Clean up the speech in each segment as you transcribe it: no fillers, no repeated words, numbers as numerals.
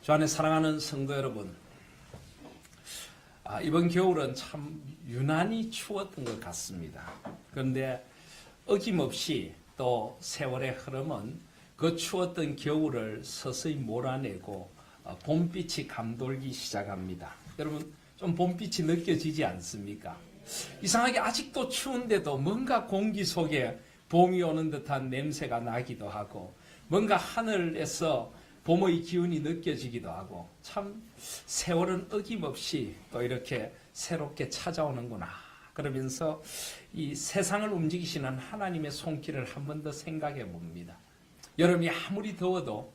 주 안에 사랑하는 성도 여러분, 이번 겨울은 참 유난히 추웠던 것 같습니다. 그런데 어김없이 또 세월의 흐름은 그 추웠던 겨울을 서서히 몰아내고 봄빛이 감돌기 시작합니다. 여러분, 좀 봄빛이 느껴지지 않습니까? 이상하게 아직도 추운데도 뭔가 공기 속에 봄이 오는 듯한 냄새가 나기도 하고, 뭔가 하늘에서 봄의 기운이 느껴지기도 하고, 참 세월은 어김없이 또 이렇게 새롭게 찾아오는구나 그러면서 이 세상을 움직이시는 하나님의 손길을 한 번 더 생각해 봅니다. 여름이 아무리 더워도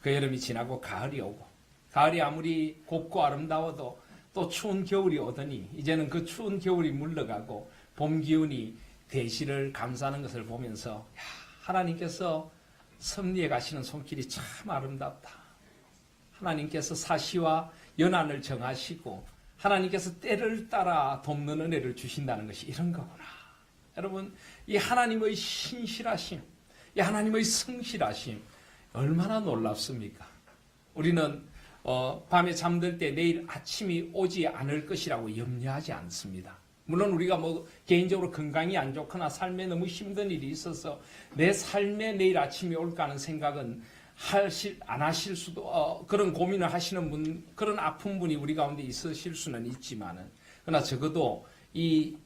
그 여름이 지나고 가을이 오고, 가을이 아무리 곱고 아름다워도 또 추운 겨울이 오더니 이제는 그 추운 겨울이 물러가고 봄 기운이 대시를 감싸는 것을 보면서 하나님께서 섭리해 가시는 손길이 참 아름답다. 하나님께서 사시와 연한을 정하시고 하나님께서 때를 따라 돕는 은혜를 주신다는 것이 이런 거구나. 여러분, 이 하나님의 신실하심, 이 하나님의 성실하심 얼마나 놀랍습니까? 우리는 밤에 잠들 때 내일 아침이 오지 않을 것이라고 염려하지 않습니다. 물론 우리가 개인적으로 건강이 안 좋거나 삶에 너무 힘든 일이 있어서 내 삶에 내일 아침이 올까 하는 생각은 안 하실 수도, 그런 고민을 하시는 분, 그런 아픈 분이 우리 가운데 있으실 수는 있지만은, 그러나 적어도 이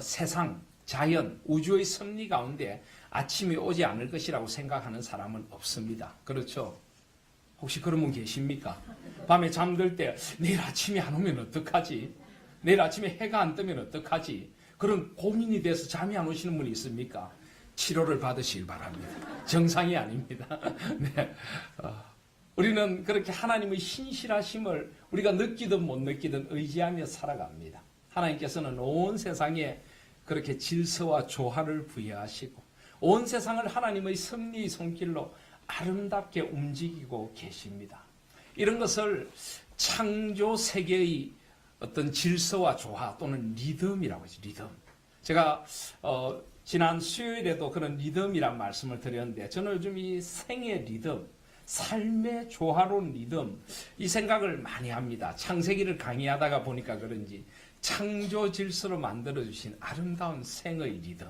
세상, 자연, 우주의 섭리 가운데 아침이 오지 않을 것이라고 생각하는 사람은 없습니다. 그렇죠? 혹시 그런 분 계십니까? 밤에 잠들 때 내일 아침이 안 오면 어떡하지? 내일 아침에 해가 안 뜨면 어떡하지? 그런 고민이 돼서 잠이 안 오시는 분이 있습니까? 치료를 받으시길 바랍니다. 정상이 아닙니다. 네. 우리는 그렇게 하나님의 신실하심을 우리가 느끼든 못 느끼든 의지하며 살아갑니다. 하나님께서는 온 세상에 그렇게 질서와 조화를 부여하시고 온 세상을 하나님의 섭리의 손길로 아름답게 움직이고 계십니다. 이런 것을 창조 세계의 어떤 질서와 조화 또는 리듬이라고 하죠. 리듬. 제가 지난 수요일에도 그런 리듬이란 말씀을 드렸는데, 저는 요즘 이 생의 리듬, 삶의 조화로운 리듬, 이 생각을 많이 합니다. 창세기를 강의하다가 보니까 그런지 창조 질서로 만들어주신 아름다운 생의 리듬.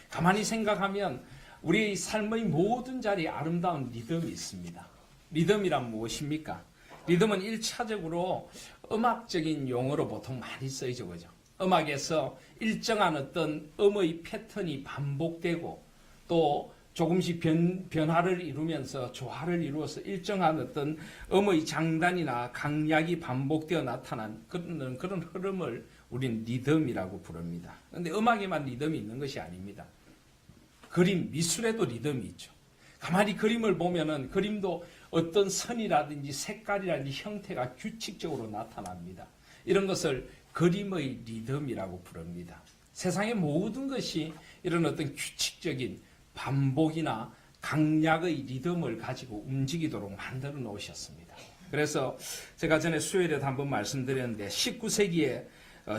가만히 생각하면 우리의 삶의 모든 자리에 아름다운 리듬이 있습니다. 리듬이란 무엇입니까? 리듬은 1차적으로 음악적인 용어로 보통 많이 쓰이죠. 그죠? 음악에서 일정한 어떤 음의 패턴이 반복되고 또 조금씩 변화를 이루면서 조화를 이루어서 일정한 어떤 음의 장단이나 강약이 반복되어 나타난 그런 흐름을 우린 리듬이라고 부릅니다. 그런데 음악에만 리듬이 있는 것이 아닙니다. 그림, 미술에도 리듬이 있죠. 가만히 그림을 보면은 그림도 어떤 선이라든지 색깔이라든지 형태가 규칙적으로 나타납니다. 이런 것을 그림의 리듬이라고 부릅니다. 세상의 모든 것이 이런 어떤 규칙적인 반복이나 강약의 리듬을 가지고 움직이도록 만들어 놓으셨습니다. 그래서 제가 전에 수요일에도 한번 말씀드렸는데 19세기에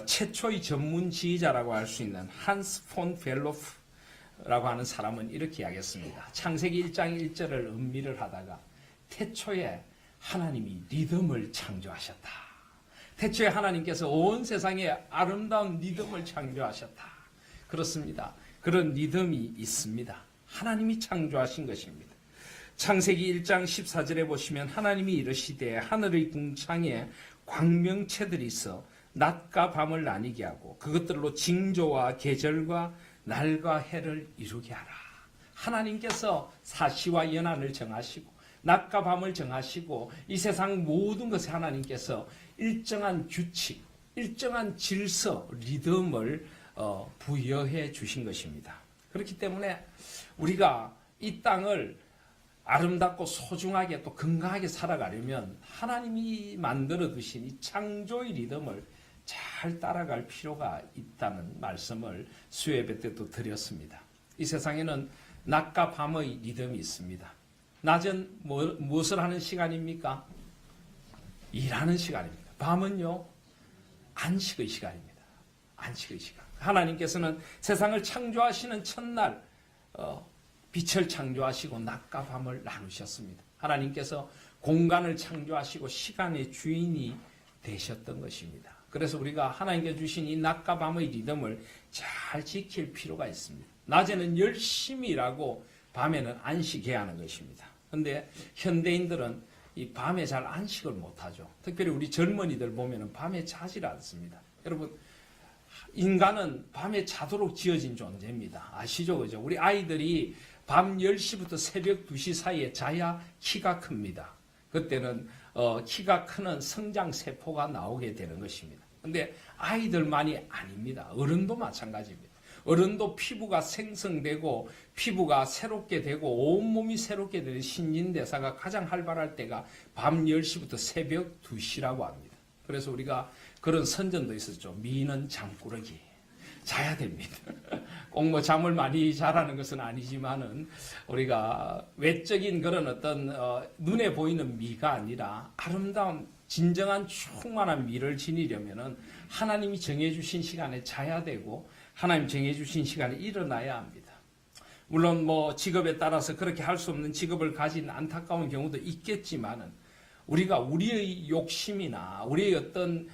최초의 전문 지휘자라고 할 수 있는 한스 폰 벨로프라고 하는 사람은 이렇게 이야기했습니다. 창세기 1장 1절을 음미를 하다가 태초에 하나님이 리듬을 창조하셨다. 태초에 하나님께서 온 세상에 아름다운 리듬을 창조하셨다. 그렇습니다. 그런 리듬이 있습니다. 하나님이 창조하신 것입니다. 창세기 1장 14절에 보시면 하나님이 이르시되 하늘의 궁창에 광명체들이 있어 낮과 밤을 나뉘게 하고 그것들로 징조와 계절과 날과 해를 이루게 하라. 하나님께서 사시와 연한을 정하시고 낮과 밤을 정하시고 이 세상 모든 것에 하나님께서 일정한 규칙, 일정한 질서, 리듬을 부여해 주신 것입니다. 그렇기 때문에 우리가 이 땅을 아름답고 소중하게 또 건강하게 살아가려면 하나님이 만들어 두신 이 창조의 리듬을 잘 따라갈 필요가 있다는 말씀을 수요예배 때도 드렸습니다. 이 세상에는 낮과 밤의 리듬이 있습니다. 낮은 무엇을 하는 시간입니까? 일하는 시간입니다. 밤은요, 안식의 시간입니다. 안식의 시간. 하나님께서는 세상을 창조하시는 첫날 빛을 창조하시고 낮과 밤을 나누셨습니다. 하나님께서 공간을 창조하시고 시간의 주인이 되셨던 것입니다. 그래서 우리가 하나님께 주신 이 낮과 밤의 리듬을 잘 지킬 필요가 있습니다. 낮에는 열심히 일하고 밤에는 안식해야 하는 것입니다. 그런데 현대인들은 이 밤에 잘 안식을 못하죠. 특별히 우리 젊은이들 보면은 밤에 자질 않습니다. 여러분, 인간은 밤에 자도록 지어진 존재입니다. 아시죠? 그죠? 우리 아이들이 밤 10시부터 새벽 2시 사이에 자야 키가 큽니다. 그때는 키가 크는 성장 세포가 나오게 되는 것입니다. 근데 아이들만이 아닙니다. 어른도 마찬가지입니다. 어른도 피부가 생성되고 피부가 새롭게 되고 온몸이 새롭게 되는 신진대사가 가장 활발할 때가 밤 10시부터 새벽 2시라고 합니다. 그래서 우리가 그런 선전도 있었죠. 미는 잠꾸러기. 자야 됩니다. 꼭 뭐 잠을 많이 자라는 것은 아니지만은 우리가 외적인 그런 어떤 눈에 보이는 미가 아니라 아름다운 진정한 충만한 미를 지니려면은 하나님이 정해주신 시간에 자야 되고 하나님 정해주신 시간에 일어나야 합니다. 물론 뭐 직업에 따라서 그렇게 할 수 없는 직업을 가진 안타까운 경우도 있겠지만은 우리가 우리의 욕심이나 우리의 어떤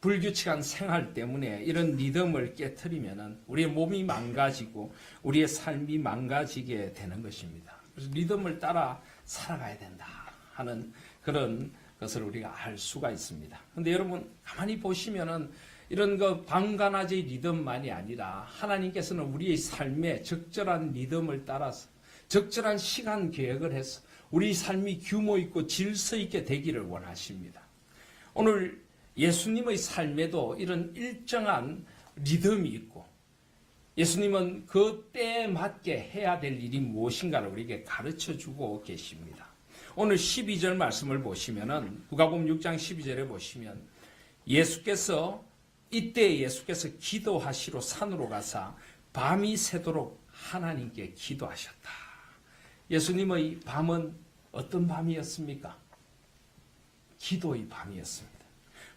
불규칙한 생활 때문에 이런 리듬을 깨트리면은 우리의 몸이 망가지고 우리의 삶이 망가지게 되는 것입니다. 그래서 리듬을 따라 살아가야 된다 하는 그런 것을 우리가 알 수가 있습니다. 그런데 여러분 가만히 보시면은 이런 밤낮의 리듬만이 아니라 하나님께서는 우리의 삶에 적절한 리듬을 따라서 적절한 시간 계획을 해서 우리 삶이 규모 있고 질서 있게 되기를 원하십니다. 오늘 예수님의 삶에도 이런 일정한 리듬이 있고 예수님은 그 때에 맞게 해야 될 일이 무엇인가를 우리에게 가르쳐주고 계십니다. 오늘 12절 말씀을 보시면은 누가복음 6장 12절에 보시면 이때 예수께서 기도하시러 산으로 가사 밤이 새도록 하나님께 기도하셨다. 예수님의 밤은 어떤 밤이었습니까? 기도의 밤이었습니다.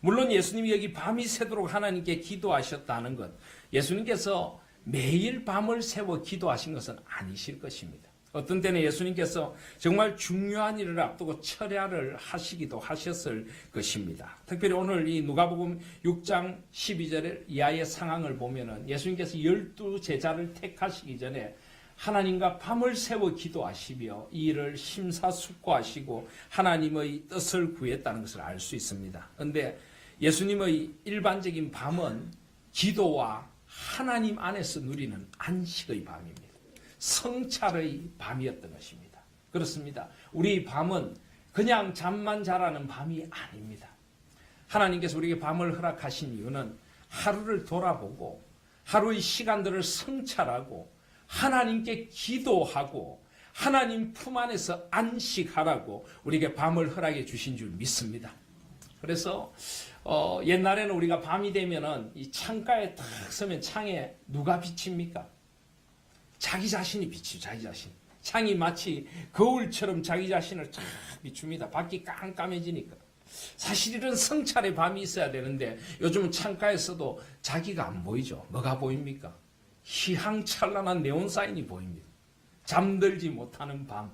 물론 예수님이 여기 밤이 새도록 하나님께 기도하셨다는 것, 예수님께서 매일 밤을 새워 기도하신 것은 아니실 것입니다. 어떤 때는 예수님께서 정말 중요한 일을 앞두고 철야를 하시기도 하셨을 것입니다. 특별히 오늘 이 누가복음 6장 12절 이하의 상황을 보면은 예수님께서 12 제자를 택하시기 전에 하나님과 밤을 새워 기도하시며 이 일을 심사숙고하시고 하나님의 뜻을 구했다는 것을 알 수 있습니다. 그런데 예수님의 일반적인 밤은 기도와 하나님 안에서 누리는 안식의 밤입니다. 성찰의 밤이었던 것입니다. 그렇습니다. 우리 밤은 그냥 잠만 자라는 밤이 아닙니다. 하나님께서 우리에게 밤을 허락하신 이유는 하루를 돌아보고 하루의 시간들을 성찰하고 하나님께 기도하고 하나님 품 안에서 안식하라고 우리에게 밤을 허락해 주신 줄 믿습니다. 그래서 옛날에는 우리가 밤이 되면은 이 창가에 딱 서면 창에 누가 비칩니까? 자기 자신이 비치죠. 자기 자신. 창이 마치 거울처럼 자기 자신을 쫙 비춥니다. 밖이 깜깜해지니까. 사실 이런 성찰의 밤이 있어야 되는데 요즘은 창가에서도 자기가 안 보이죠. 뭐가 보입니까? 희황찬란한 네온사인이 보입니다. 잠들지 못하는 밤,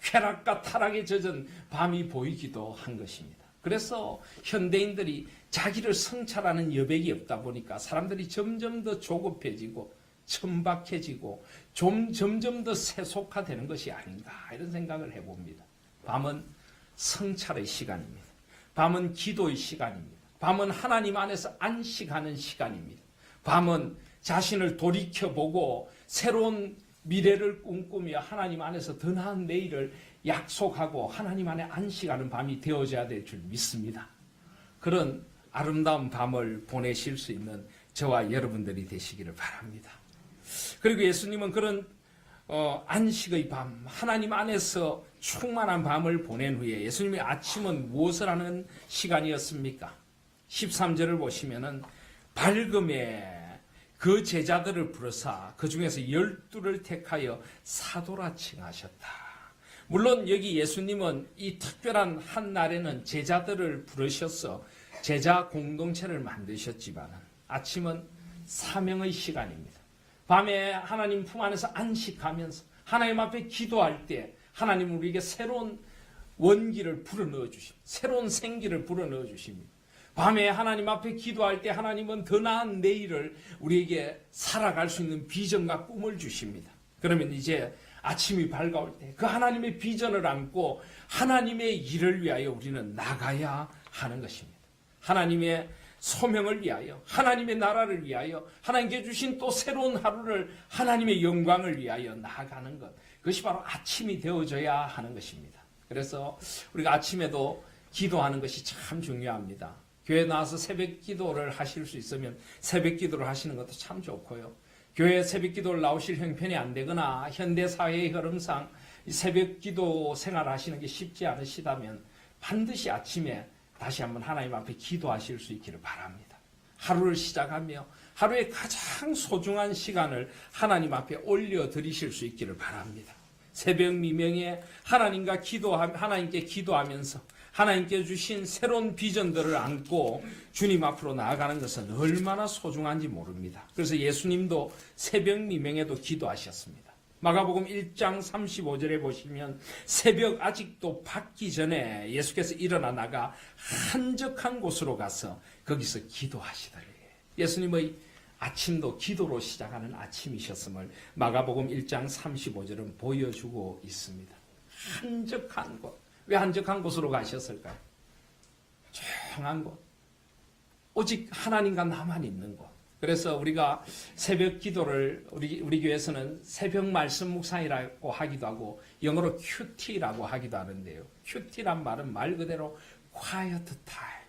쾌락과 타락에 젖은 밤이 보이기도 한 것입니다. 그래서 현대인들이 자기를 성찰하는 여백이 없다 보니까 사람들이 점점 더 조급해지고 천박해지고 점점 더 세속화되는 것이 아닌가 이런 생각을 해봅니다. 밤은 성찰의 시간입니다. 밤은 기도의 시간입니다. 밤은 하나님 안에서 안식하는 시간입니다. 밤은 자신을 돌이켜보고 새로운 미래를 꿈꾸며 하나님 안에서 더 나은 내일을 약속하고 하나님 안에 안식하는 밤이 되어져야 될 줄 믿습니다. 그런 아름다운 밤을 보내실 수 있는 저와 여러분들이 되시기를 바랍니다. 그리고 예수님은 그런 안식의 밤, 하나님 안에서 충만한 밤을 보낸 후에 예수님의 아침은 무엇을 하는 시간이었습니까? 13절을 보시면은 밝음에 그 제자들을 부르사 그 중에서 12를 택하여 사도라 칭하셨다. 물론 여기 예수님은 이 특별한 한 날에는 제자들을 부르셔서 제자 공동체를 만드셨지만 아침은 사명의 시간입니다. 밤에 하나님 품 안에서 안식하면서 하나님 앞에 기도할 때 하나님 우리에게 새로운 원기를 불어넣어 주십니다. 새로운 생기를 불어넣어 주십니다. 밤에 하나님 앞에 기도할 때 하나님은 더 나은 내일을 우리에게 살아갈 수 있는 비전과 꿈을 주십니다. 그러면 이제 아침이 밝아올 때 그 하나님의 비전을 안고 하나님의 일을 위하여 우리는 나가야 하는 것입니다. 하나님의 소명을 위하여, 하나님의 나라를 위하여, 하나님께 주신 또 새로운 하루를 하나님의 영광을 위하여 나아가는 것, 그것이 바로 아침이 되어져야 하는 것입니다. 그래서 우리가 아침에도 기도하는 것이 참 중요합니다. 교회 나와서 새벽 기도를 하실 수 있으면 새벽 기도를 하시는 것도 참 좋고요. 교회 새벽 기도를 나오실 형편이 안 되거나 현대 사회의 흐름상 새벽 기도 생활하시는 게 쉽지 않으시다면 반드시 아침에 다시 한번 하나님 앞에 기도하실 수 있기를 바랍니다. 하루를 시작하며 하루의 가장 소중한 시간을 하나님 앞에 올려드리실 수 있기를 바랍니다. 새벽 미명에 하나님께 기도하면서 하나님께 주신 새로운 비전들을 안고 주님 앞으로 나아가는 것은 얼마나 소중한지 모릅니다. 그래서 예수님도 새벽 미명에도 기도하셨습니다. 마가복음 1장 35절에 보시면 새벽 아직도 밝기 전에 예수께서 일어나 나가 한적한 곳으로 가서 거기서 기도하시더래. 예수님의 아침도 기도로 시작하는 아침이셨음을 마가복음 1장 35절은 보여주고 있습니다. 한적한 곳. 왜 한적한 곳으로 가셨을까요? 조용한 곳. 오직 하나님과 나만 있는 곳. 그래서 우리가 새벽 기도를 우리 교회에서는 새벽 말씀 묵상이라고 하기도 하고 영어로 QT라고 하기도 하는데요. QT란 말은 말 그대로 quiet time.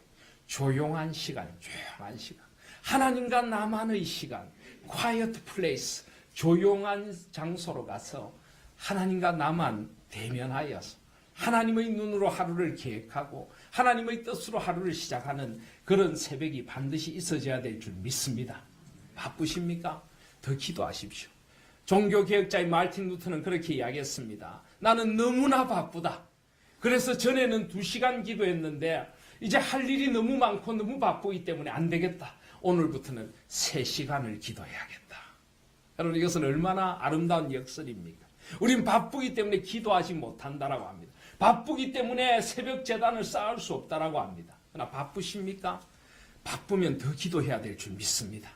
조용한 시간, 조용한 시간. 하나님과 나만의 시간, quiet place. 조용한 장소로 가서 하나님과 나만 대면하여서 하나님의 눈으로 하루를 계획하고 하나님의 뜻으로 하루를 시작하는 그런 새벽이 반드시 있어져야 될 줄 믿습니다. 바쁘십니까? 더 기도하십시오. 종교개혁자인 마르틴 루터는 그렇게 이야기했습니다. 나는 너무나 바쁘다. 그래서 전에는 2시간 기도했는데 이제 할 일이 너무 많고 너무 바쁘기 때문에 안 되겠다. 오늘부터는 3시간을 기도해야겠다. 여러분, 이것은 얼마나 아름다운 역설입니까? 우린 바쁘기 때문에 기도하지 못한다라고 합니다. 바쁘기 때문에 새벽 제단을 쌓을 수 없다라고 합니다. 그러나 바쁘십니까? 바쁘면 더 기도해야 될 줄 믿습니다.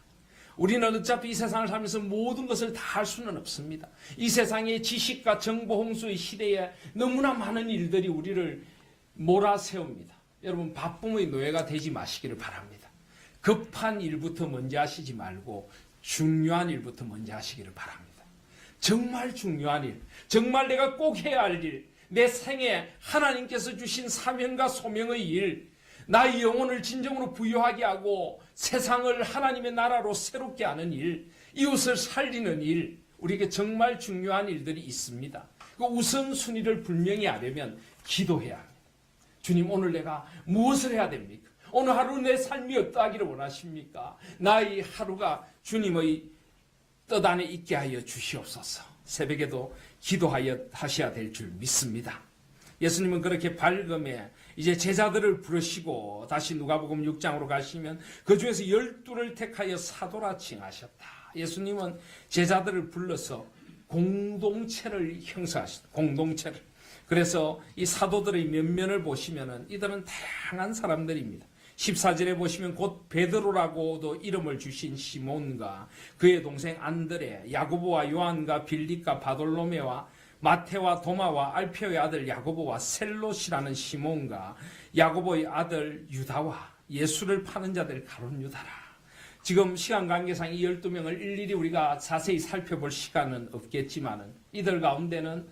우리는 어차피 이 세상을 살면서 모든 것을 다 할 수는 없습니다. 이 세상의 지식과 정보 홍수의 시대에 너무나 많은 일들이 우리를 몰아세웁니다. 여러분, 바쁨의 노예가 되지 마시기를 바랍니다. 급한 일부터 먼저 하시지 말고 중요한 일부터 먼저 하시기를 바랍니다. 정말 중요한 일, 정말 내가 꼭 해야 할 일, 내 생에 하나님께서 주신 사명과 소명의 일, 나의 영혼을 진정으로 부유하게 하고 세상을 하나님의 나라로 새롭게 하는 일, 이웃을 살리는 일, 우리에게 정말 중요한 일들이 있습니다. 그 우선순위를 분명히 하려면 기도해야 합니다. 주님, 오늘 내가 무엇을 해야 됩니까? 오늘 하루 내 삶이 어떠하기를 원하십니까? 나의 하루가 주님의 뜻 안에 있게 하여 주시옵소서. 새벽에도 기도하여 하셔야 될 줄 믿습니다. 예수님은 그렇게 밝음에 이제 제자들을 부르시고 다시 누가복음 6장으로 가시면 그 중에서 12를 택하여 사도라 칭하셨다. 예수님은 제자들을 불러서 공동체를 형성하셨다. 공동체를. 그래서 이 사도들의 면면을 보시면은 이들은 다양한 사람들입니다. 14절에 보시면 곧 베드로라고도 이름을 주신 시몬과 그의 동생 안드레, 야고보와 요한과 빌립과 바돌로메와 마테와 도마와 알페오의 아들 야고보와 셀롯이라는 시몬과 야고보의 아들 유다와 예수를 파는 자들 가룟 유다라. 지금 시간 관계상 이 12명을 일일이 우리가 자세히 살펴볼 시간은 없겠지만은 이들 가운데는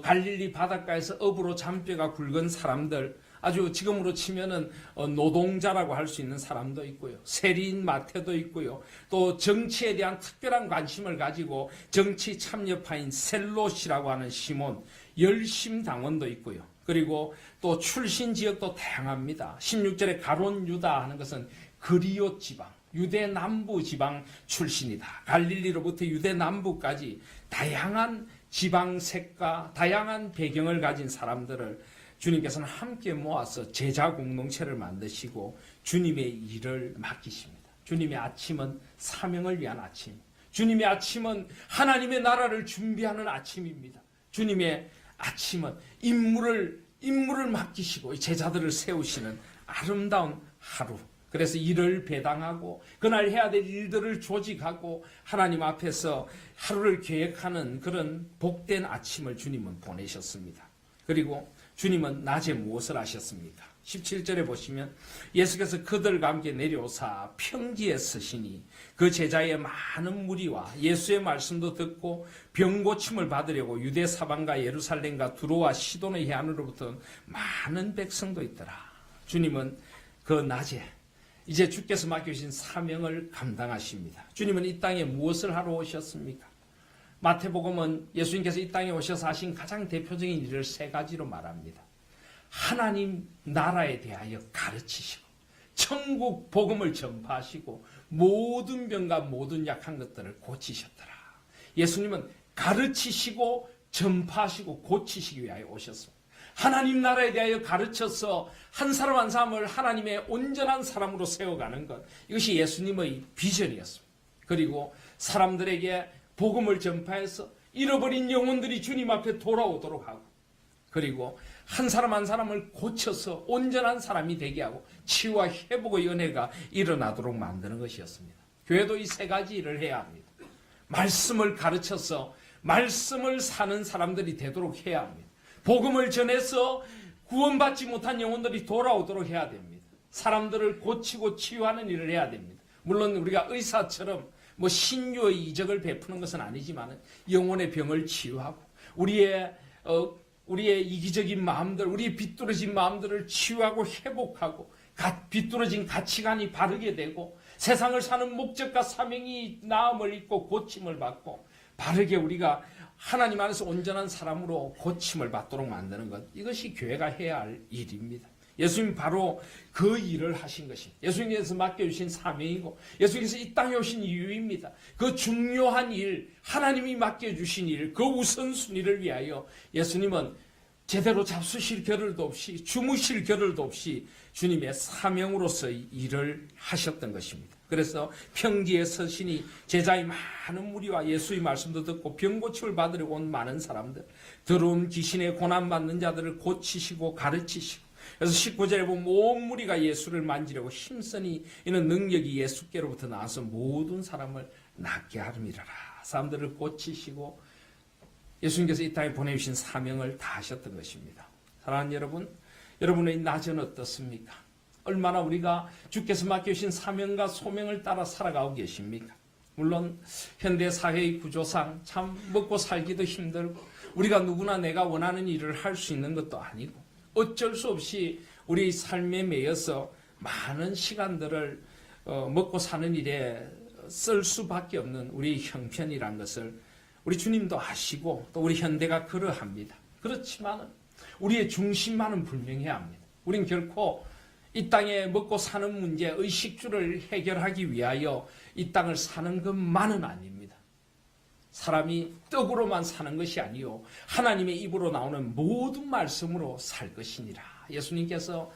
갈릴리 바닷가에서 업으로 잔뼈가 굵은 사람들, 아주 지금으로 치면은 노동자라고 할 수 있는 사람도 있고요. 세리인 마태도 있고요. 또 정치에 대한 특별한 관심을 가지고 정치 참여파인 셀롯이라고 하는 시몬, 열심당원도 있고요. 그리고 또 출신 지역도 다양합니다. 16절에 가론 유다 하는 것은 그리옷 지방, 유대 남부 지방 출신이다. 갈릴리로부터 유대 남부까지 다양한 지방색과 다양한 배경을 가진 사람들을 주님께서는 함께 모아서 제자 공동체를 만드시고 주님의 일을 맡기십니다. 주님의 아침은 사명을 위한 아침. 주님의 아침은 하나님의 나라를 준비하는 아침입니다. 주님의 아침은 임무를 임무를 맡기시고 제자들을 세우시는 아름다운 하루. 그래서 일을 배당하고 그날 해야 될 일들을 조직하고 하나님 앞에서 하루를 계획하는 그런 복된 아침을 주님은 보내셨습니다. 그리고 주님은 낮에 무엇을 하셨습니까? 17절에 보시면 예수께서 그들과 함께 내려오사 평지에 서시니 그 제자의 많은 무리와 예수의 말씀도 듣고 병 고침을 받으려고 유대 사방과 예루살렘과 두로와 시돈의 해안으로부터 많은 백성도 있더라. 주님은 그 낮에 이제 주께서 맡겨주신 사명을 감당하십니다. 주님은 이 땅에 무엇을 하러 오셨습니까? 마태복음은 예수님께서 이 땅에 오셔서 하신 가장 대표적인 일을 세 가지로 말합니다. 하나님 나라에 대하여 가르치시고 천국 복음을 전파하시고 모든 병과 모든 약한 것들을 고치셨더라. 예수님은 가르치시고 전파하시고 고치시기 위하여 오셨습니다. 하나님 나라에 대하여 가르쳐서 한 사람 한 사람을 하나님의 온전한 사람으로 세워가는 것, 이것이 예수님의 비전이었습니다. 그리고 사람들에게 복음을 전파해서 잃어버린 영혼들이 주님 앞에 돌아오도록 하고, 그리고 한 사람 한 사람을 고쳐서 온전한 사람이 되게 하고 치유와 회복의 은혜가 일어나도록 만드는 것이었습니다. 교회도 이 세 가지 일을 해야 합니다. 말씀을 가르쳐서 말씀을 사는 사람들이 되도록 해야 합니다. 복음을 전해서 구원받지 못한 영혼들이 돌아오도록 해야 됩니다. 사람들을 고치고 치유하는 일을 해야 됩니다. 물론 우리가 의사처럼 신유의 이적을 베푸는 것은 아니지만 영혼의 병을 치유하고 우리의 이기적인 마음들, 우리의 비뚤어진 마음들을 치유하고 회복하고 비뚤어진 가치관이 바르게 되고 세상을 사는 목적과 사명이 나음을 입고 고침을 받고 바르게 우리가 하나님 안에서 온전한 사람으로 고침을 받도록 만드는 것, 이것이 교회가 해야 할 일입니다. 예수님 바로 그 일을 하신 것입니다. 예수님께서 맡겨주신 사명이고 예수님께서 이 땅에 오신 이유입니다. 그 중요한 일, 하나님이 맡겨주신 일, 그 우선순위를 위하여 예수님은 제대로 잡수실 겨를도 없이 주무실 겨를도 없이 주님의 사명으로서의 일을 하셨던 것입니다. 그래서 평지에 서시니 제자의 많은 무리와 예수의 말씀도 듣고 병고침을 받으려고 온 많은 사람들, 더러운 귀신에 고난받는 자들을 고치시고 가르치시고, 그래서 19절에 보면 온 무리가 예수를 만지려고 힘쓰니 이는 능력이 예수께로부터 나와서 모든 사람을 낫게 하름이라라. 사람들을 고치시고 예수님께서 이 땅에 보내주신 사명을 다 하셨던 것입니다. 사랑하는 여러분, 여러분의 낮은 어떻습니까? 얼마나 우리가 주께서 맡겨주신 사명과 소명을 따라 살아가고 계십니까? 물론 현대 사회의 구조상 참 먹고 살기도 힘들고 우리가 누구나 내가 원하는 일을 할 수 있는 것도 아니고 어쩔 수 없이 우리 삶에 매여서 많은 시간들을 먹고 사는 일에 쓸 수밖에 없는 우리 형편이란 것을 우리 주님도 아시고 또 우리 현대가 그러합니다. 그렇지만 우리의 중심만은 분명해야 합니다. 우린 결코 이 땅에 먹고 사는 문제, 의식주를 해결하기 위하여 이 땅을 사는 것만은 아닙니다. 사람이 떡으로만 사는 것이 아니요 하나님의 입으로 나오는 모든 말씀으로 살 것이니라. 예수님께서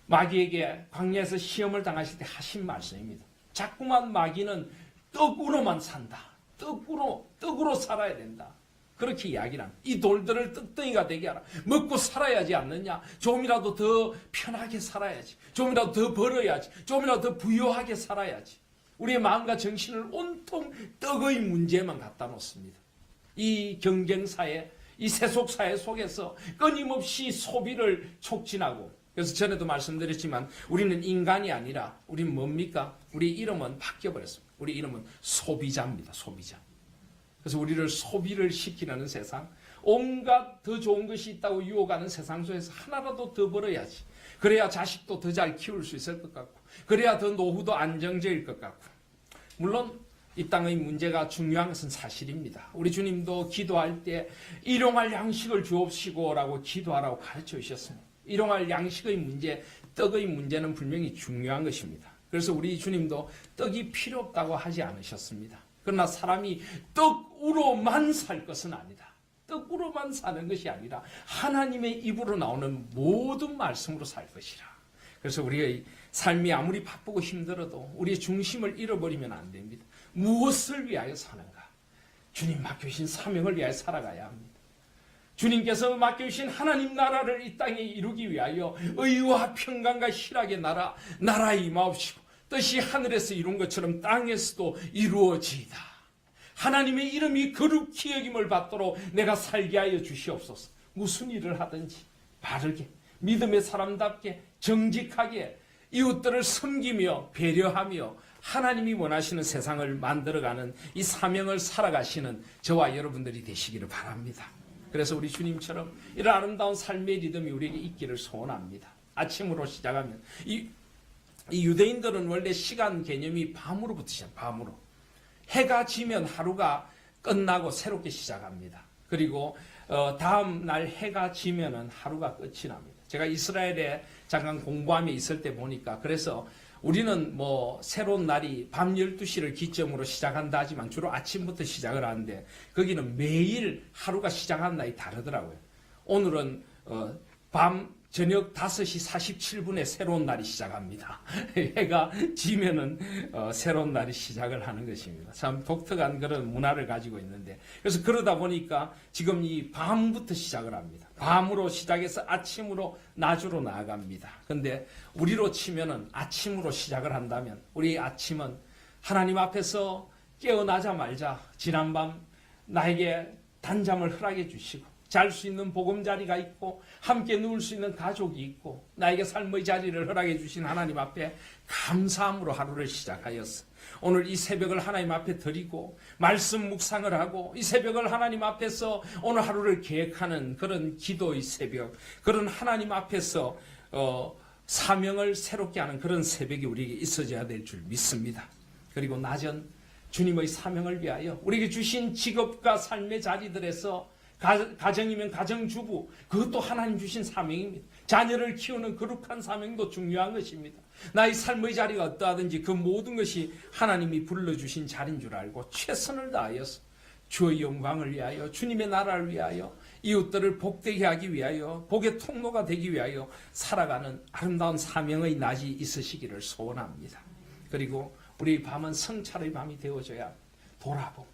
마귀에게 광야에서 시험을 당하실 때 하신 말씀입니다. 자꾸만 마귀는 떡으로만 산다. 떡으로 살아야 된다. 그렇게 이야기를 합니다. 이 돌들을 떡덩이가 되게 하라. 먹고 살아야지 않느냐. 조금이라도 더 편하게 살아야지. 조금이라도 더 벌어야지. 조금이라도 더 부유하게 살아야지. 우리의 마음과 정신을 온통 떡의 문제만 갖다 놓습니다. 이 경쟁사회, 이 세속사회 속에서 끊임없이 소비를 촉진하고, 그래서 전에도 말씀드렸지만 우리는 인간이 아니라 우리는 뭡니까? 우리 이름은 바뀌어버렸습니다. 우리 이름은 소비자입니다. 소비자. 그래서 우리를 소비를 시키는 세상, 온갖 더 좋은 것이 있다고 유혹하는 세상 속에서 하나라도 더 벌어야지. 그래야 자식도 더 잘 키울 수 있을 것 같고, 그래야 더 노후도 안정적일 것 같고. 물론 이 땅의 문제가 중요한 것은 사실입니다. 우리 주님도 기도할 때 일용할 양식을 주옵시고라고 기도하라고 가르쳐 주셨습니다. 일용할 양식의 문제, 떡의 문제는 분명히 중요한 것입니다. 그래서 우리 주님도 떡이 필요 없다고 하지 않으셨습니다. 그러나 사람이 떡으로만 살 것은 아니다. 떡으로만 사는 것이 아니라 하나님의 입으로 나오는 모든 말씀으로 살 것이라. 그래서 우리의 삶이 아무리 바쁘고 힘들어도 우리의 중심을 잃어버리면 안 됩니다. 무엇을 위하여 사는가? 주님 맡겨주신 사명을 위하여 살아가야 합니다. 주님께서 맡겨주신 하나님 나라를 이 땅에 이루기 위하여 의와 평강과 희락의 나라에 임하옵시고 뜻이 하늘에서 이룬 것처럼 땅에서도 이루어지이다. 하나님의 이름이 거룩히 여김을 받도록 내가 살게 하여 주시옵소서. 무슨 일을 하든지 바르게 믿음의 사람답게 정직하게 이웃들을 섬기며 배려하며 하나님이 원하시는 세상을 만들어가는 이 사명을 살아가시는 저와 여러분들이 되시기를 바랍니다. 그래서 우리 주님처럼 이런 아름다운 삶의 리듬이 우리에게 있기를 소원합니다. 아침으로 시작하면 이 유대인들은 원래 시간 개념이 밤으로부터 시작, 밤으로. 해가 지면 하루가 끝나고 새롭게 시작합니다. 그리고 다음 날 해가 지면은 하루가 끝이 납니다. 제가 이스라엘에 잠깐 공부하며 있을 때 보니까 그래서 우리는 뭐 새로운 날이 밤 12시를 기점으로 시작한다 하지만 주로 아침부터 시작을 하는데 거기는 매일 하루가 시작하는 날이 다르더라고요. 오늘은 저녁 5시 47분에 새로운 날이 시작합니다. 해가 지면은 새로운 날이 시작을 하는 것입니다. 참 독특한 그런 문화를 가지고 있는데 그래서 그러다 보니까 지금 이 밤부터 시작을 합니다. 밤으로 시작해서 아침으로 낮으로 나아갑니다. 근데 우리로 치면은 아침으로 시작을 한다면 우리 아침은 하나님 앞에서 깨어나자마자 지난밤 나에게 단잠을 허락해 주시고 잘 수 있는 보금자리가 있고 함께 누울 수 있는 가족이 있고 나에게 삶의 자리를 허락해 주신 하나님 앞에 감사함으로 하루를 시작하였어. 오늘 이 새벽을 하나님 앞에 드리고 말씀 묵상을 하고 이 새벽을 하나님 앞에서 오늘 하루를 계획하는 그런 기도의 새벽, 그런 하나님 앞에서 사명을 새롭게 하는 그런 새벽이 우리에게 있어져야 될 줄 믿습니다. 그리고 낮은 주님의 사명을 위하여 우리에게 주신 직업과 삶의 자리들에서 가정이면 가정주부, 그것도 하나님 주신 사명입니다. 자녀를 키우는 거룩한 사명도 중요한 것입니다. 나의 삶의 자리가 어떠하든지 그 모든 것이 하나님이 불러주신 자리인 줄 알고 최선을 다하여서 주의 영광을 위하여 주님의 나라를 위하여 이웃들을 복되게 하기 위하여 복의 통로가 되기 위하여 살아가는 아름다운 사명의 낮이 있으시기를 소원합니다. 그리고 우리 밤은 성찰의 밤이 되어줘야 돌아봄,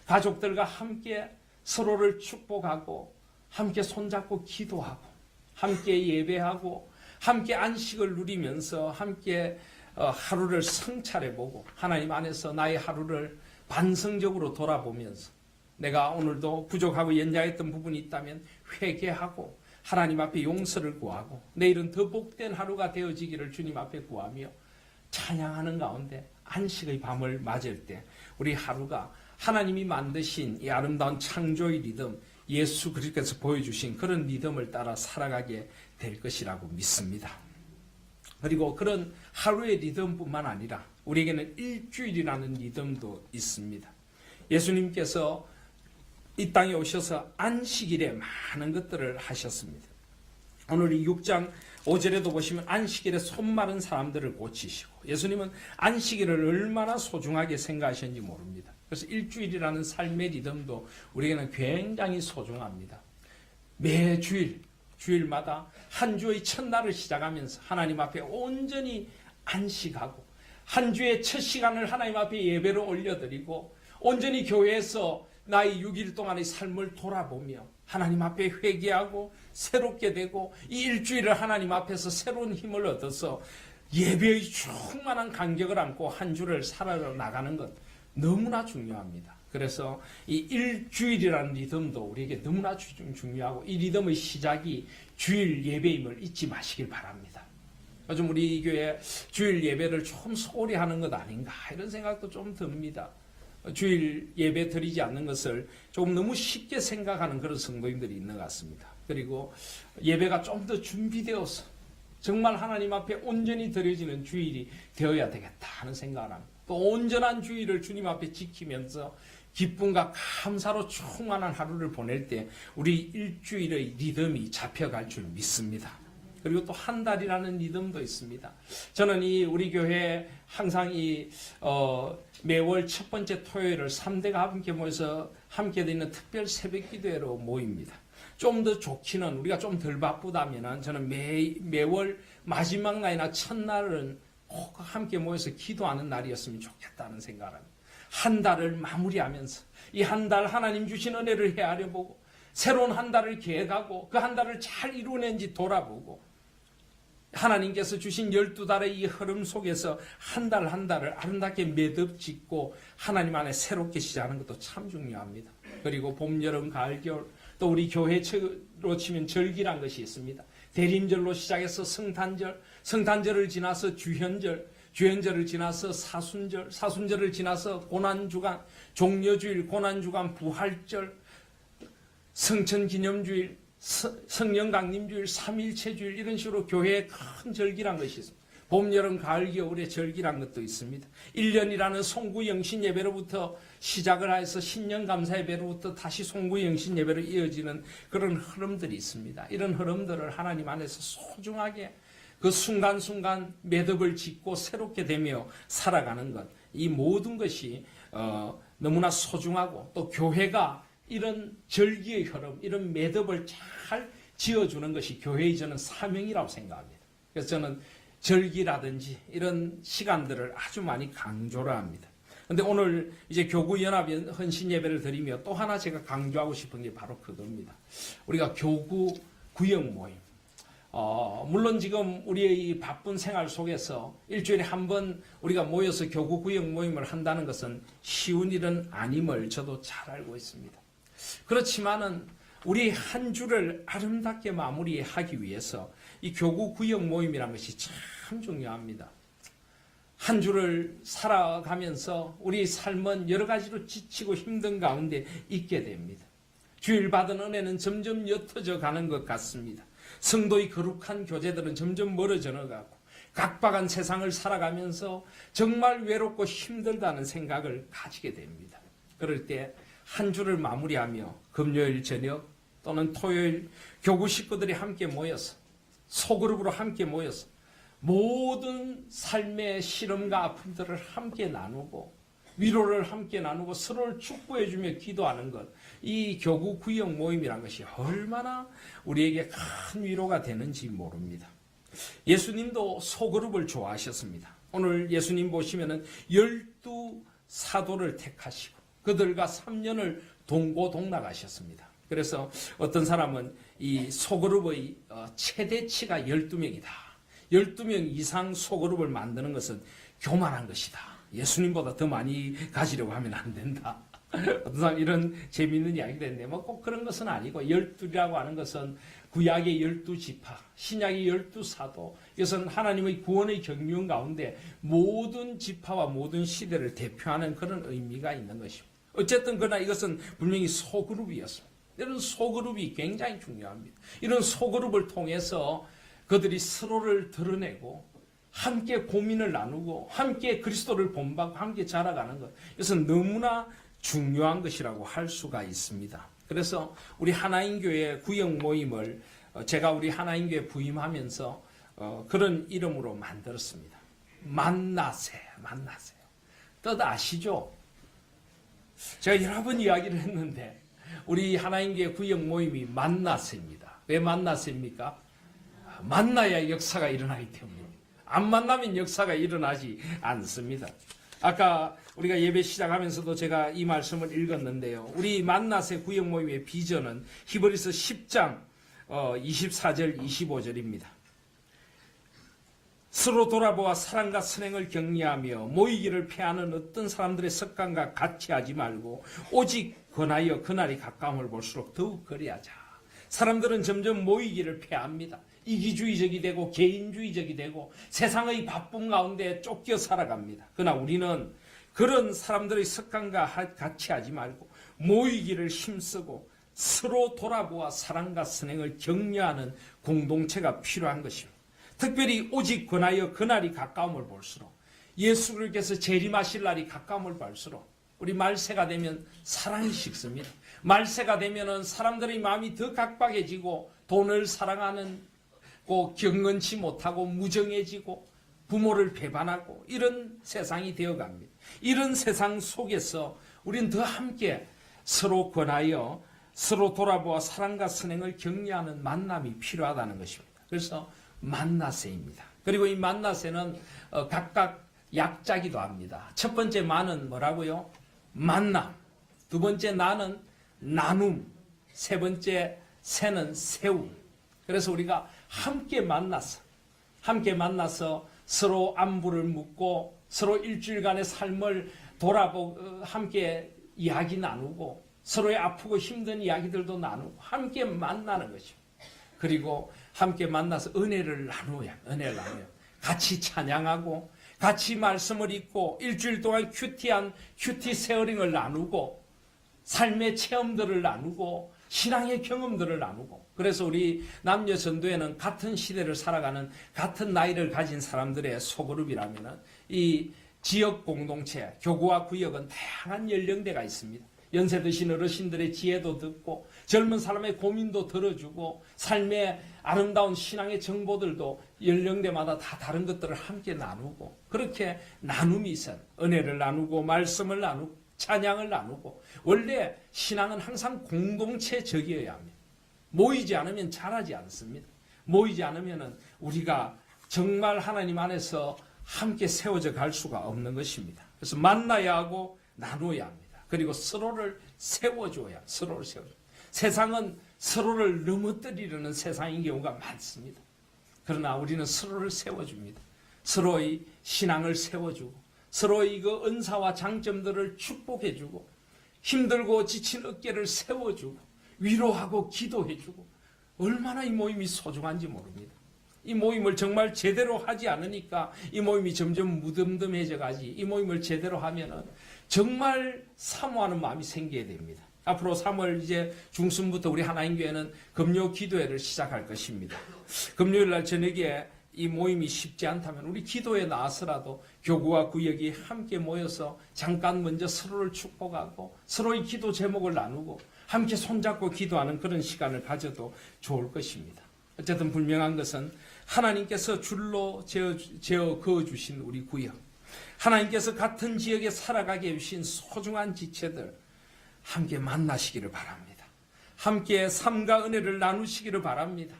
가족들과 함께 서로를 축복하고 함께 손잡고 기도하고 함께 예배하고 함께 안식을 누리면서 함께 하루를 성찰해보고 하나님 안에서 나의 하루를 반성적으로 돌아보면서 내가 오늘도 부족하고 연약했던 부분이 있다면 회개하고 하나님 앞에 용서를 구하고 내일은 더 복된 하루가 되어지기를 주님 앞에 구하며 찬양하는 가운데 안식의 밤을 맞을 때 우리 하루가 하나님이 만드신 이 아름다운 창조의 리듬, 예수 그리스도께서 보여주신 그런 리듬을 따라 살아가게 될 것이라고 믿습니다. 그리고 그런 하루의 리듬뿐만 아니라 우리에게는 일주일이라는 리듬도 있습니다. 예수님께서 이 땅에 오셔서 안식일에 많은 것들을 하셨습니다. 오늘 이 6장 5절에도 보시면 안식일에 손 마른 사람들을 고치시고 예수님은 안식일을 얼마나 소중하게 생각하셨는지 모릅니다. 그래서 일주일이라는 삶의 리듬도 우리에게는 굉장히 소중합니다. 매 주일마다 한 주의 첫날을 시작하면서 하나님 앞에 온전히 안식하고 한 주의 첫 시간을 하나님 앞에 예배로 올려드리고 온전히 교회에서 나의 6일 동안의 삶을 돌아보며 하나님 앞에 회개하고 새롭게 되고 이 일주일을 하나님 앞에서 새로운 힘을 얻어서 예배의 충만한 간격을 안고 한 주를 살아나가는 것 너무나 중요합니다. 그래서 이 일주일이라는 리듬도 우리에게 너무나 중요하고 이 리듬의 시작이 주일 예배임을 잊지 마시길 바랍니다. 요즘 우리 교회 주일 예배를 좀 소홀히 하는 것 아닌가 이런 생각도 좀 듭니다. 주일 예배 드리지 않는 것을 조금 너무 쉽게 생각하는 그런 성도님들이 있는 것 같습니다. 그리고 예배가 좀 더 준비되어서 정말 하나님 앞에 온전히 드려지는 주일이 되어야 되겠다 하는 생각을 합니다. 또 온전한 주일을 주님 앞에 지키면서 기쁨과 감사로 충만한 하루를 보낼 때 우리 일주일의 리듬이 잡혀갈 줄 믿습니다. 그리고 또 한 달이라는 리듬도 있습니다. 저는 이 우리 교회 항상 매월 첫 번째 토요일을 3대가 함께 모여서 함께 되는 특별 새벽 기도회로 모입니다. 좀 더 좋기는 우리가 좀 덜 바쁘다면 저는 매월 마지막 날이나 첫날은 꼭 함께 모여서 기도하는 날이었으면 좋겠다는 생각을 합니다. 한 달을 마무리하면서 이 한 달 하나님 주신 은혜를 헤아려 보고 새로운 한 달을 계획하고 그 한 달을 잘 이루어낸지 돌아보고 하나님께서 주신 12달의 이 흐름 속에서 한 달 한 달을 아름답게 매듭 짓고 하나님 안에 새롭게 시작하는 것도 참 중요합니다. 그리고 봄, 여름, 가을, 겨울 또 우리 교회로 치면 절기란 것이 있습니다. 대림절로 시작해서 성탄절, 성탄절을 지나서 주현절, 주현절을 지나서 사순절, 사순절을 지나서 고난주간, 종려주일, 고난주간, 부활절, 성천기념주일, 성령강림주일, 삼일체주일 이런 식으로 교회에 큰 절기란 것이 있습니다. 봄, 여름, 가을, 겨울의 절기란 것도 있습니다. 1년이라는 송구영신 예배로부터 시작을 해서 신년감사 예배로부터 다시 송구영신 예배로 이어지는 그런 흐름들이 있습니다. 이런 흐름들을 하나님 안에서 소중하게 그 순간순간 매듭을 짓고 새롭게 되며 살아가는 것, 이 모든 것이 너무나 소중하고 또 교회가 이런 절기의 흐름, 이런 매듭을 잘 지어주는 것이 교회의 저는 사명이라고 생각합니다. 그래서 저는 절기라든지 이런 시간들을 아주 많이 강조를 합니다. 그런데 오늘 이제 교구연합 헌신 예배를 드리며 또 하나 제가 강조하고 싶은 게 바로 그겁니다. 우리가 교구 구역 모임. 물론 지금 우리의 이 바쁜 생활 속에서 일주일에 한 번 우리가 모여서 교구 구역 모임을 한다는 것은 쉬운 일은 아님을 저도 잘 알고 있습니다. 그렇지만은 우리 한 주를 아름답게 마무리하기 위해서 이 교구 구역 모임이라는 것이 참 중요합니다. 한 주를 살아가면서 우리 삶은 여러 가지로 지치고 힘든 가운데 있게 됩니다. 주일 받은 은혜는 점점 옅어져 가는 것 같습니다. 성도의 거룩한 교제들은 점점 멀어져 가고 각박한 세상을 살아가면서 정말 외롭고 힘들다는 생각을 가지게 됩니다. 그럴 때 한 주를 마무리하며 금요일 저녁 또는 토요일 교구 식구들이 함께 모여서 소그룹으로 함께 모여서 모든 삶의 시름과 아픔들을 함께 나누고 위로를 함께 나누고 서로를 축복해주며 기도하는 것, 이 교구 구역 모임이란 것이 얼마나 우리에게 큰 위로가 되는지 모릅니다. 예수님도 소그룹을 좋아하셨습니다. 오늘 예수님 보시면은 12사도를 택하시고 그들과 3년을 동고동락하셨습니다. 그래서 어떤 사람은 이 소그룹의 최대치가 12명이다. 12명 이상 소그룹을 만드는 것은 교만한 것이다. 예수님보다 더 많이 가지려고 하면 안 된다. 어떤 사람 이런 재미있는 이야기도 했는데 뭐 꼭 그런 것은 아니고 12라고 하는 것은 구약의 12지파, 신약의 12사도, 이것은 하나님의 구원의 경륜 가운데 모든 지파와 모든 시대를 대표하는 그런 의미가 있는 것입니다. 어쨌든 그러나 이것은 분명히 소그룹이었습니다. 이런 소그룹이 굉장히 중요합니다. 이런 소그룹을 통해서 그들이 서로를 드러내고 함께 고민을 나누고 함께 그리스도를 본받고 함께 자라가는 것, 이것은 너무나 중요한 것이라고 할 수가 있습니다. 그래서 우리 하나인교회 구역 모임을 제가 우리 하나인교회 부임하면서 그런 이름으로 만들었습니다. 만나세요. 뜻 아시죠? 제가 여러 번 이야기를 했는데 우리 하나인교회 구역 모임이 만나세입니다. 왜 만나세입니까? 만나야 역사가 일어나기 때문입니다. 안 만나면 역사가 일어나지 않습니다. 아까 우리가 예배 시작하면서도 제가 이 말씀을 읽었는데요. 우리 만나세 구역 모임의 비전은 히브리서 10장 24절 25절입니다. 서로 돌아보아 사랑과 선행을 격려하며 모이기를 패하는 어떤 사람들의 습관과 같이 하지 말고 오직 권하여 그날이 가까움을 볼수록 더욱 그리하자. 사람들은 점점 모이기를 패합니다. 이기주의적이 되고 개인주의적이 되고 세상의 바쁨 가운데 쫓겨 살아갑니다. 그러나 우리는 그런 사람들의 습관과 같이 하지 말고 모이기를 힘쓰고 서로 돌아보아 사랑과 선행을 격려하는 공동체가 필요한 것입니다. 특별히 오직 권하여 그날이 가까움을 볼수록 예수님께서 재림하실 날이 가까움을 볼수록 우리 말세가 되면 사랑이 식습니다. 말세가 되면은 사람들의 마음이 더 각박해지고 돈을 사랑하는 경건치 못하고 무정해지고 부모를 배반하고 이런 세상이 되어갑니다. 이런 세상 속에서 우리는 더 함께 서로 권하여 서로 돌아보아 사랑과 선행을 격려하는 만남이 필요하다는 것입니다. 그래서 만나세입니다. 그리고 이 만나세는 각각 약자기도 합니다. 첫 번째 만은 뭐라고요? 만남. 두 번째 나는 나눔. 세 번째 새는 세움. 그래서 우리가 함께 만나서 서로 안부를 묻고 서로 일주일간의 삶을 돌아보고 함께 이야기 나누고 서로의 아프고 힘든 이야기들도 나누고 함께 만나는 거죠. 그리고 함께 만나서 은혜를 나누어요. 같이 찬양하고 같이 말씀을 읽고 일주일 동안 큐티 세어링을 나누고 삶의 체험들을 나누고 신앙의 경험들을 나누고 그래서 우리 남녀 전도회는 같은 시대를 살아가는 같은 나이를 가진 사람들의 소그룹이라면 이 지역 공동체, 교구와 구역은 다양한 연령대가 있습니다. 연세 드신 어르신들의 지혜도 듣고 젊은 사람의 고민도 들어주고 삶의 아름다운 신앙의 정보들도 연령대마다 다 다른 것들을 함께 나누고 그렇게 나눔이 있어요. 은혜를 나누고 말씀을 나누고 찬양을 나누고 원래 신앙은 항상 공동체적이어야 합니다. 모이지 않으면 자라지 않습니다. 모이지 않으면 우리가 정말 하나님 안에서 함께 세워져 갈 수가 없는 것입니다. 그래서 만나야 하고 나누어야 합니다. 그리고 서로를 세워줘야 서로를 세워줘. 세상은 서로를 넘어뜨리려는 세상인 경우가 많습니다. 그러나 우리는 서로를 세워줍니다. 서로의 신앙을 세워주고 서로의 그 은사와 장점들을 축복해주고 힘들고 지친 어깨를 세워주고 위로하고 기도해주고 얼마나 이 모임이 소중한지 모릅니다. 이 모임을 정말 제대로 하지 않으니까 이 모임이 점점 무덤덤해져 가지. 이 모임을 제대로 하면은 정말 사모하는 마음이 생겨야 됩니다. 앞으로 3월 이제 중순부터 우리 하나님교회는 금요 기도회를 시작할 것입니다. 금요일 날 저녁에 이 모임이 쉽지 않다면 우리 기도에 나와서라도 교구와 구역이 함께 모여서 잠깐 먼저 서로를 축복하고 서로의 기도 제목을 나누고 함께 손잡고 기도하는 그런 시간을 가져도 좋을 것입니다. 어쨌든 분명한 것은 하나님께서 줄로 재어 그어주신 우리 구역, 하나님께서 같은 지역에 살아가게 해주신 소중한 지체들 함께 만나시기를 바랍니다. 함께 삶과 은혜를 나누시기를 바랍니다.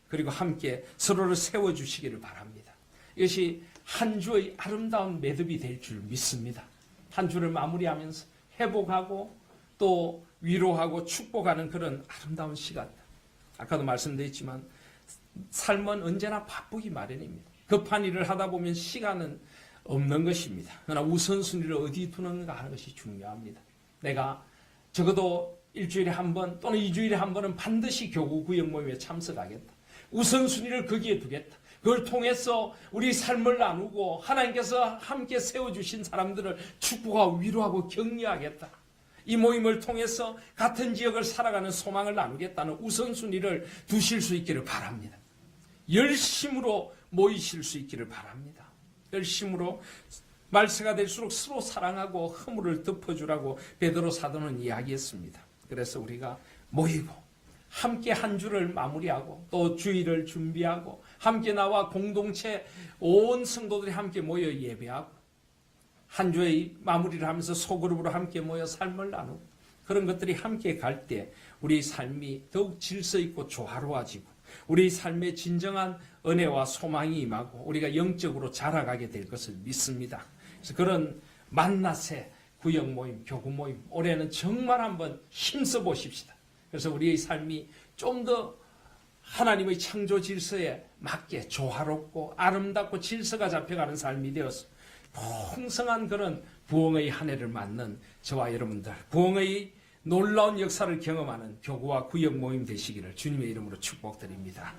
그리고 함께 서로를 세워주시기를 바랍니다. 이것이 한 주의 아름다운 매듭이 될 줄 믿습니다. 한 주를 마무리하면서 회복하고 또 위로하고 축복하는 그런 아름다운 시간. 아까도 말씀드렸지만 삶은 언제나 바쁘기 마련입니다. 급한 일을 하다 보면 시간은 없는 것입니다. 그러나 우선순위를 어디 두는가 하는 것이 중요합니다. 내가 적어도 일주일에 한 번 또는 2주일에 한 번은 반드시 교구 구역 모임에 참석하겠다. 우선순위를 거기에 두겠다. 그걸 통해서 우리 삶을 나누고 하나님께서 함께 세워주신 사람들을 축복하고 위로하고 격려하겠다. 이 모임을 통해서 같은 지역을 살아가는 소망을 나누겠다는 우선순위를 두실 수 있기를 바랍니다. 열심으로 모이실 수 있기를 바랍니다. 열심으로 말세가 될수록 서로 사랑하고 허물을 덮어주라고 베드로 사도는 이야기했습니다. 그래서 우리가 모이고 함께 한 주를 마무리하고 또 주일을 준비하고 함께 나와 공동체 온 성도들이 함께 모여 예배하고 한 주의 마무리를 하면서 소그룹으로 함께 모여 삶을 나누고 그런 것들이 함께 갈 때 우리 삶이 더욱 질서 있고 조화로워지고 우리 삶에 진정한 은혜와 소망이 임하고 우리가 영적으로 자라가게 될 것을 믿습니다. 그래서 그런 만나세 구역 모임, 교구 모임 올해는 정말 한번 힘써 보십시다. 그래서 우리의 삶이 좀 더 하나님의 창조 질서에 맞게 조화롭고 아름답고 질서가 잡혀가는 삶이 되어서 풍성한 그런 부흥의 한 해를 맞는 저와 여러분들, 부흥의 놀라운 역사를 경험하는 교구와 구역 모임 되시기를 주님의 이름으로 축복드립니다.